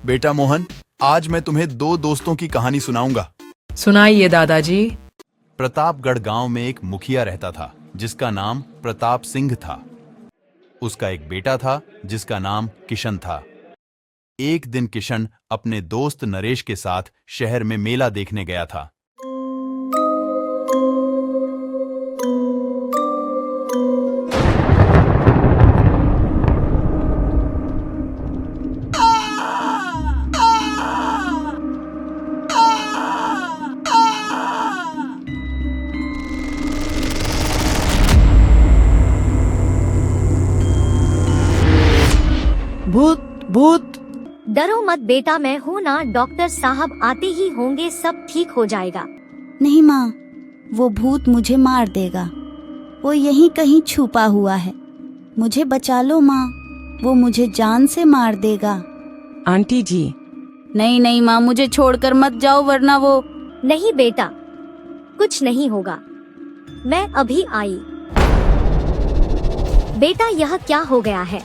बेटा मोहन, आज मैं तुम्हें दो दोस्तों की कहानी सुनाऊंगा। सुनाइए दादाजी। प्रतापगढ़ गांव में एक मुखिया रहता था जिसका नाम प्रताप सिंह था। उसका एक बेटा था जिसका नाम किशन था। एक दिन किशन अपने दोस्त नरेश के साथ शहर में मेला देखने गया था। भूत भूत। डरो मत बेटा, मैं हूँ ना, डॉक्टर साहब आते ही होंगे, सब ठीक हो जाएगा। नहीं माँ, वो भूत मुझे मार देगा। वो यहीं कहीं छुपा हुआ है। मुझे बचा लो माँ, वो मुझे जान से मार देगा। आंटी जी। नहीं नहीं माँ, मुझे छोड़कर मत जाओ वरना वो। नहीं बेटा, कुछ नहीं होगा, मैं अभी आई। बेटा यह क्या हो गया है?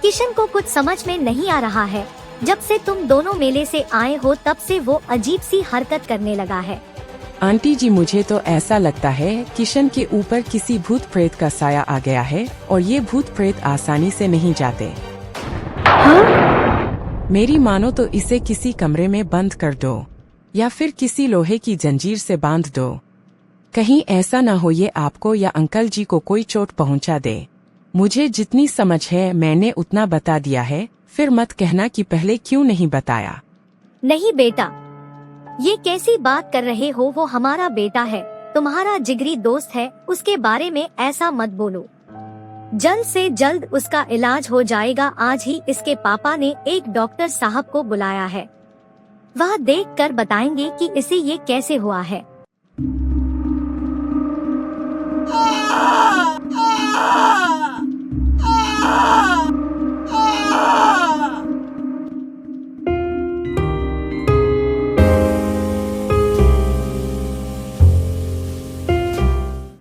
किशन को कुछ समझ में नहीं आ रहा है। जब से तुम दोनों मेले से आए हो तब से वो अजीब सी हरकत करने लगा है। आंटी जी, मुझे तो ऐसा लगता है किशन के ऊपर किसी भूत प्रेत का साया आ गया है और ये भूत प्रेत आसानी से नहीं जाते। हाँ? मेरी मानो तो इसे किसी कमरे में बंद कर दो या फिर किसी लोहे की जंजीर से बांध दो। कहीं ऐसा न हो ये आपको या अंकल जी को कोई चोट पहुंचा दे। मुझे जितनी समझ है मैंने उतना बता दिया है, फिर मत कहना कि पहले क्यों नहीं बताया। नहीं बेटा, ये कैसी बात कर रहे हो? वो हमारा बेटा है, तुम्हारा जिगरी दोस्त है, उसके बारे में ऐसा मत बोलो। जल्द से जल्द उसका इलाज हो जाएगा। आज ही इसके पापा ने एक डॉक्टर साहब को बुलाया है, वह देख कर बताएंगे कि इसे ये कैसे हुआ है।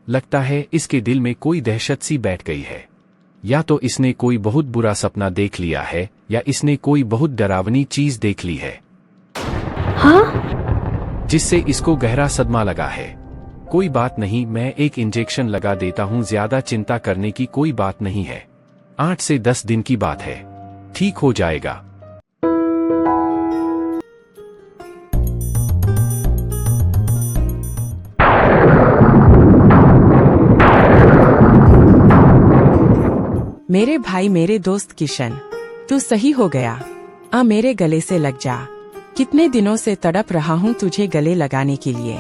लगता है इसके दिल में कोई दहशत सी बैठ गई है। या तो इसने कोई बहुत बुरा सपना देख लिया है या इसने कोई बहुत डरावनी चीज देख ली है। हाँ? जिससे इसको गहरा सदमा लगा है। कोई बात नहीं, मैं एक इंजेक्शन लगा देता हूँ, ज्यादा चिंता करने की कोई बात नहीं है। 8 से 10 दिन की बात है, ठीक हो जाएगा। मेरे भाई, मेरे दोस्त किशन, तू सही हो गया। आ मेरे गले से लग जा। कितने दिनों से तड़प रहा हूँ तुझे गले लगाने के लिए।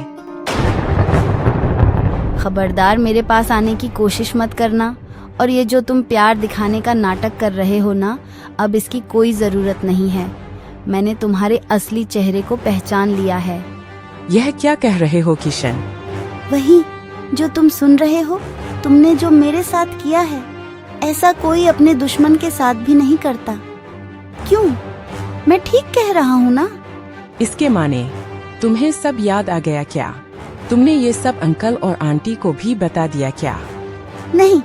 खबरदार मेरे पास आने की कोशिश मत करना। और ये जो तुम प्यार दिखाने का नाटक कर रहे हो ना, अब इसकी कोई जरूरत नहीं है। मैंने तुम्हारे असली चेहरे को पहचान लिया है। यह क्या कह रहे हो किशन? वही जो तुम सुन रहे हो। तुमने जो मेरे साथ किया है, ऐसा कोई अपने दुश्मन के साथ भी नहीं करता। क्यों? मैं ठीक कह रहा हूँ ना? इसके माने तुम्हें सब याद आ गया क्या? तुमने ये सब अंकल और आंटी को भी बता दिया क्या? नहीं,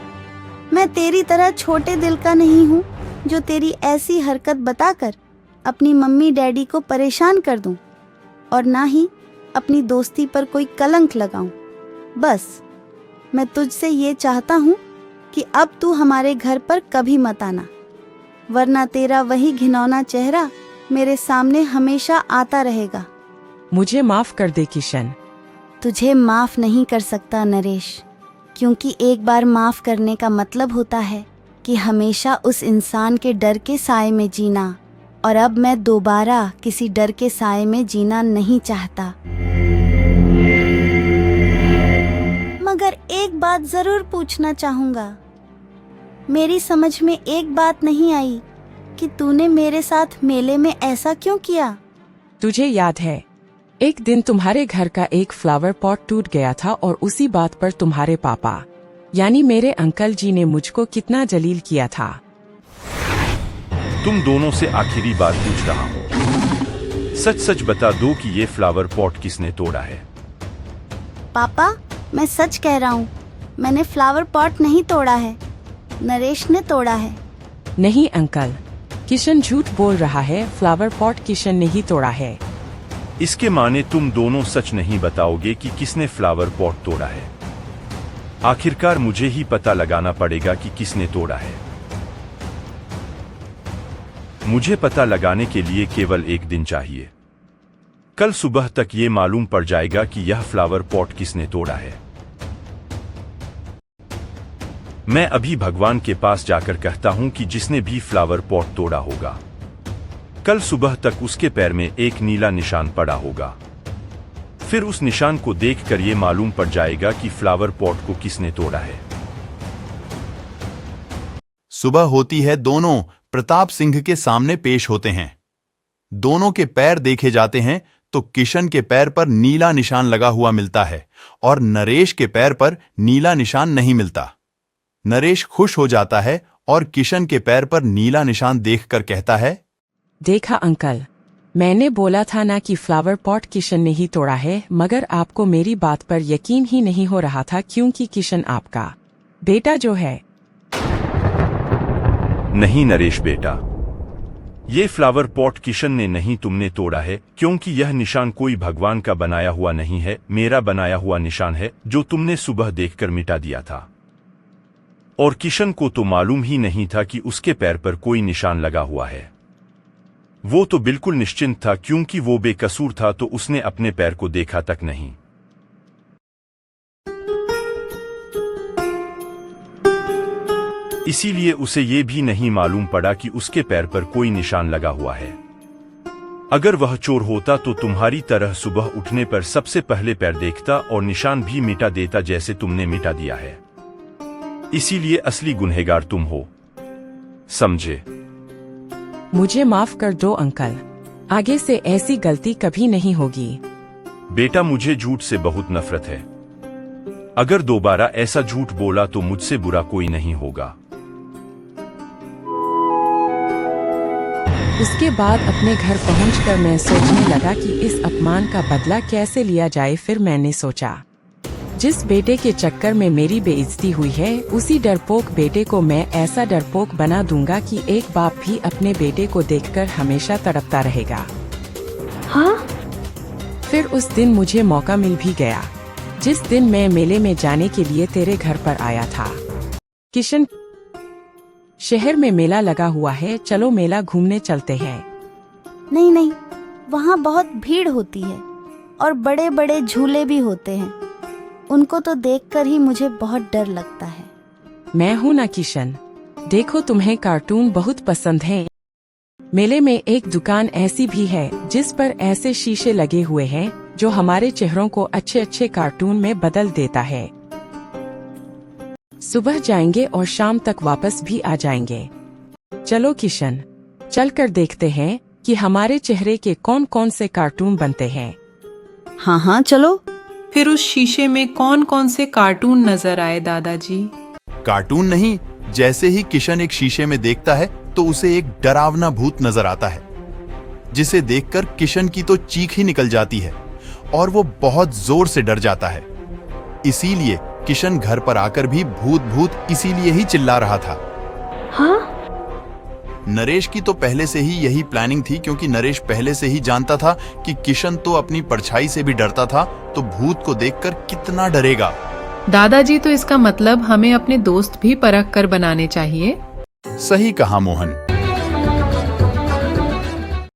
मैं तेरी तरह छोटे दिल का नहीं हूँ जो तेरी ऐसी हरकत बताकर अपनी मम्मी डैडी को परेशान कर दूं, और ना ही अपनी दोस्ती पर कोई कलंक लगाऊं। बस मैं तुझसे ये चाहता हूँ कि अब तू हमारे घर पर कभी मत आना, वरना तेरा वही घिनौना चेहरा मेरे सामने हमेशा आता रहेगा। मुझे माफ कर दे किशन। तुझे माफ नहीं कर सकता नरेश, क्योंकि एक बार माफ करने का मतलब होता है कि हमेशा उस इंसान के डर के साए में जीना, और अब मैं दोबारा किसी डर के साए में जीना नहीं चाहता। मगर एक बात जरूर पूछना चाहूँगा। मेरी समझ में एक बात नहीं आई कि तूने मेरे साथ मेले में ऐसा क्यों किया? तुझे याद है, एक दिन तुम्हारे घर का एक फ्लावर पॉट टूट गया था और उसी बात पर तुम्हारे पापा यानी मेरे अंकल जी ने मुझको कितना जलील किया था। तुम दोनों से आखिरी बात पूछ रहा हूँ, सच सच बता दो कि ये फ्लावर पॉट किसने तोड़ा है? पापा, मैं सच कह रहा हूँ, मैंने फ्लावर पॉट नहीं तोड़ा है, नरेश ने तोड़ा है। नहीं अंकल, किशन झूठ बोल रहा है, फ्लावर पॉट किशन ने ही तोड़ा है। इसके माने तुम दोनों सच नहीं बताओगे कि किसने फ्लावर पॉट तोड़ा है। आखिरकार मुझे ही पता लगाना पड़ेगा कि किसने तोड़ा है। मुझे पता लगाने के लिए केवल एक दिन चाहिए। कल सुबह तक ये मालूम पड़ जाएगा कि यह फ्लावर पॉट किसने तोड़ा है। मैं अभी भगवान के पास जाकर कहता हूं कि जिसने भी फ्लावर पॉट तोड़ा होगा, कल सुबह तक उसके पैर में एक नीला निशान पड़ा होगा। फिर उस निशान को देखकर ये मालूम पड़ जाएगा कि फ्लावर पॉट को किसने तोड़ा है। सुबह होती है, दोनों प्रताप सिंह के सामने पेश होते हैं। दोनों के पैर देखे जाते हैं तो किशन के पैर पर नीला निशान लगा हुआ मिलता है और नरेश के पैर पर नीला निशान नहीं मिलता। नरेश खुश हो जाता है और किशन के पैर पर नीला निशान देखकर कहता है, देखा अंकल, मैंने बोला था ना कि फ्लावर पॉट किशन ने ही तोड़ा है, मगर आपको मेरी बात पर यकीन ही नहीं हो रहा था क्योंकि किशन आपका बेटा जो है। नहीं नरेश बेटा, ये फ्लावर पॉट किशन ने नहीं तुमने तोड़ा है, क्योंकि यह निशान कोई भगवान का बनाया हुआ नहीं है, मेरा बनाया हुआ निशान है जो तुमने सुबह देखकर मिटा दिया था। और किशन को तो मालूम ही नहीं था कि उसके पैर पर कोई निशान लगा हुआ है। वो तो बिल्कुल निश्चिंत था क्योंकि वो बेकसूर था, तो उसने अपने पैर को देखा तक नहीं। इसीलिए उसे ये भी नहीं मालूम पड़ा कि उसके पैर पर कोई निशान लगा हुआ है। अगर वह चोर होता तो तुम्हारी तरह सुबह उठने पर सबसे पहले पैर देखता और निशान भी मिटा देता जैसे तुमने मिटा दिया है। इसीलिए असली गुनहगार तुम हो, समझे? मुझे माफ कर दो अंकल, आगे से ऐसी गलती कभी नहीं होगी। बेटा, मुझे झूठ से बहुत नफरत है। अगर दोबारा ऐसा झूठ बोला तो मुझसे बुरा कोई नहीं होगा। उसके बाद अपने घर पहुंचकर मैं सोचने लगा कि इस अपमान का बदला कैसे लिया जाए। फिर मैंने सोचा, जिस बेटे के चक्कर में मेरी बेइज्जती हुई है, उसी डरपोक बेटे को मैं ऐसा डरपोक बना दूंगा कि एक बाप भी अपने बेटे को देखकर हमेशा तड़पता रहेगा। हाँ? फिर उस दिन मुझे मौका मिल भी गया, जिस दिन मैं मेले में जाने के लिए तेरे घर पर आया था। किशन, शहर में मेला लगा हुआ है, चलो मेला घूमने चलते हैं। नहीं नहीं, वहाँ बहुत भीड़ होती है और बड़े बड़े झूले भी होते हैं। उनको तो देखकर ही मुझे बहुत डर लगता है। मैं हूँ ना किशन, देखो तुम्हें कार्टून बहुत पसंद हैं। मेले में एक दुकान ऐसी भी है जिस पर ऐसे शीशे लगे हुए हैं जो हमारे चेहरों को अच्छे अच्छे कार्टून में बदल देता है। सुबह जाएंगे और शाम तक वापस भी आ जाएंगे। चलो किशन, चलकर देखते हैं कि हमारे चेहरे के कौन कौन से कार्टून बनते हैं। हाँ हाँ चलो। फिर उस शीशे में कौन कौन से कार्टून नजर आए दादाजी? कार्टून नहीं, जैसे ही किशन एक शीशे में देखता है तो उसे एक डरावना भूत नजर आता है, जिसे देखकर किशन की तो चीख ही निकल जाती है और वो बहुत जोर से डर जाता है। इसीलिए किशन घर पर आकर भी भूत भूत इसीलिए ही चिल्ला रहा था। हाँ? नरेश की तो पहले से ही यही प्लानिंग थी, क्योंकि नरेश पहले से ही जानता था कि किशन तो अपनी परछाई से भी डरता था, तो भूत को देखकर कितना डरेगा। दादाजी, तो इसका मतलब हमें अपने दोस्त भी परख कर बनाने चाहिए। सही कहा मोहन।